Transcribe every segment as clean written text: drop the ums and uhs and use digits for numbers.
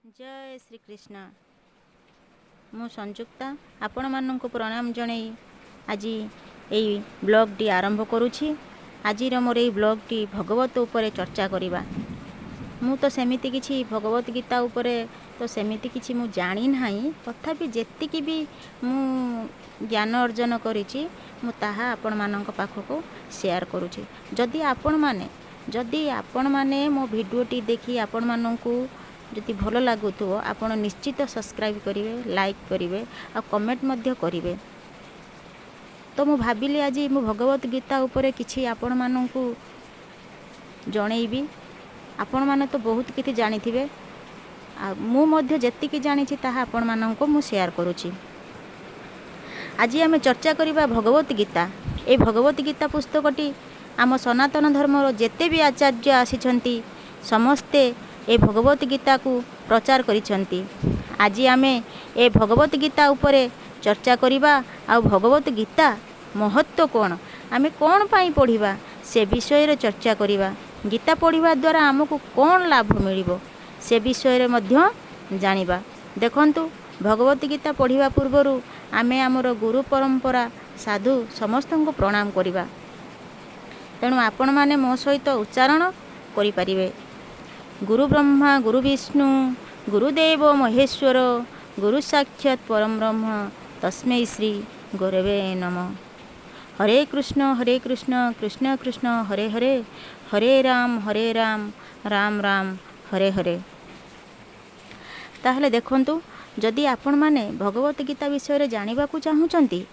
जय श्री कृष्ण। मु संयुक्ता आपण मानक प्रणाम जणई आज यही ब्लॉग टी आरंभ करुछि। आज मोर यही ब्लॉग टी भगवत उपरे चर्चा करिबा। मु तो सेमिति किछि भगवत गीता उपरे तो सेमिति किछि मु जानि नाही, तथापि जेतिकी भी मु ज्ञान अर्जन करिछि मु ताहा आपण मानक पाखको शेयर करुछि। जदि आपण माने मो वीडियो टी देखि आपण मानकू जदि भल लगुथो आपण निश्चित सब्सक्राइब करेंगे, लाइक करेंगे और कमेंट मध्य करेंगे। तो मु भाविली आज मु भगवत गीता उपरे किछि आपण मानकू जणैबी। आपण माने तो बहुत किछि जानिथिबे, आ मु मध्य जेतिकी जानिछि ताहा आपण माननको मु शेयर करूछि। आज आमे चर्चा करिबा भगवत गीता। ए भगवत गीता पुस्तकटी आम सनातन धर्मर जेते भी आचार्य आसिछंती समस्ते ए भगवत गीता को प्रचार करिछंती। आज आमे ए भगवत गीता उपरे चर्चा करिबा। आ भगवत गीता महत्व कोन, आमे कोन पाई पढ़िबा से विषय रे चर्चा करिबा। गीता पढ़िबा द्वारा आमको कोन लाभ मिलिबो से विषय रे मध्य जानिबा। देखंतु भगवत गीता पढ़िबा पूर्वरु आमे हमर गुरु परंपरा साधु समस्त को प्रणाम करिबा। तेणु आपण माने मो सहित उच्चारण करि परिबे। गुरु ब्रह्मा गुरु विष्णु गुरुदेव महेश्वर गुरु साक्षात परम ब्रह्म तस्मै श्री गुरवे नमः। हरे कृष्ण कृष्ण कृष्ण हरे हरे, हरे राम राम राम हरे हरे। ताहले देखंतु जदि आपण माने भगवत गीता विषय रे जानिबा को चाहुचंती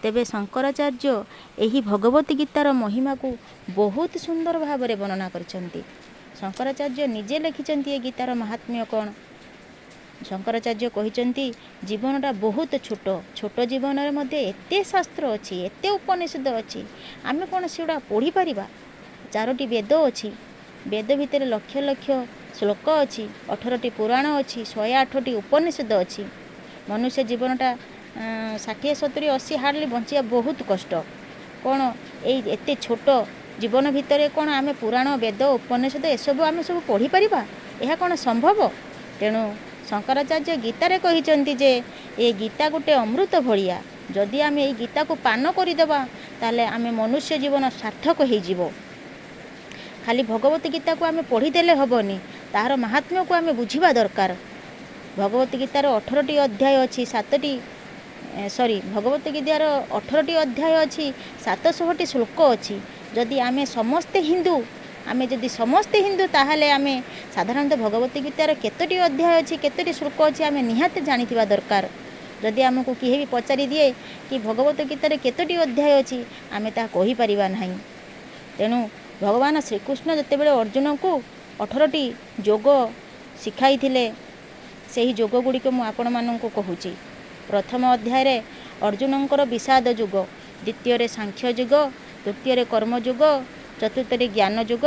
तेबे शंकराचार्य एही भगवत गीतार महिमा को बहुत सुंदर भाव रे वर्णना करछंती। शंकराचार्य निजे लिखिचंती ए गीतार महात्म्य कौन। शंकराचार्य कहिचंती जीवनटा बहुत छोट छोट जीवन रे मध्ये एते शास्त्र अछि, एते उपनिषद अछि, आमे कोन सेडा पढ़ी परिबा। 4टी वेद अछि, वेद भितर लक्ष लक्ष श्लोक अछि, 18टी पुराण अछि, 108टी उपनिषद अछि। मनुष्य जीवनटा 60 70 80 हार्डली बंचिया बहुत कष्ट। कोन एते छोट जीवन भितर कौन आमे पुराण वेद उपनिषद एसबू आमे सब पढ़ी परिबा, यह कौन संभव। तेणु शंकराचार्य गीतारे कहिचंती जे ए गीता गोटे अमृत भलिया। जदि आमे ए गीता को पान करिदेबा ताले आमे मनुष्य जीवन सार्थक हो जिवो। खाली भगवत गीता को आमे पढ़ी देले हबनी, तार महात्म्य को आमे बुझिबा दरकार। भगवत गीतार 18टी अध्याय अछि, भगवत गीतार 18टी अध्याय अछि, 700टी श्लोक अछि। जदि आमे समस्ते हिंदू ताहले आमे साधारणतः भगवत गीतार केतोटी अध्याय अछि, केतोटी श्लोक अछि आमे निहाते जानिथिबा दरकार। जदि आमको किहे भी पचारि दिए कि भगवत गीतार केतोटी अध्याय अछि आमे ता कहि परिबा नाही। तेणु भगवान श्रीकृष्ण जेतेबेले अर्जुन को 18टी योग शिखाइथिले सेही योग गुडी को मु आपण माननको कहूची। प्रथम अध्याय रे अर्जुनंकर विषाद युग, द्वितीय रे सांख्य युग, तृतीय रे कर्म युग, चतुर्थ रे ज्ञान युग,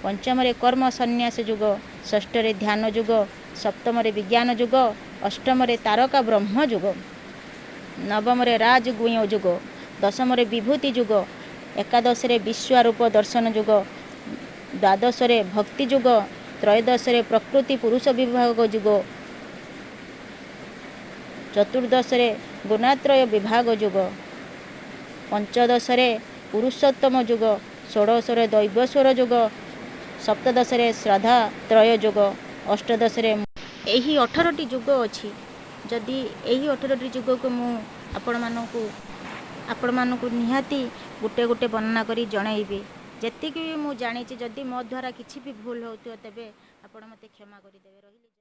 पंचम रे कर्म संन्यास युग, षष्ठ रे ध्यान युग, सप्तम रे विज्ञान युग, अष्टम रे तारका ब्रह्म युग, नवम रे राजगुह्य युग, दशम रे विभूति युग, एकादश रे विश्वरूप दर्शन युग, द्वादश रे भक्ति युग, त्रयोदश रे प्रकृति पुरुष विभाग युग, चतुर्दश रे गुणात्रय विभाग युग, पंचदश रे पुरुषोत्तम युग, षोडश रे दैवस्वर युग, सप्तदश रे श्रद्धा त्रय युग, अष्टदश रे एही 18टी युग अछि। जदि एही 18टी युग को मु आपण मानकू निहाती गुटे गुटे वर्णना करी जणाइबी। जेतिकी मु जानिछि जदि मो द्वारा किछि भी भूल होउतो तेबे आपण मते क्षमा करि देबे। रहिली।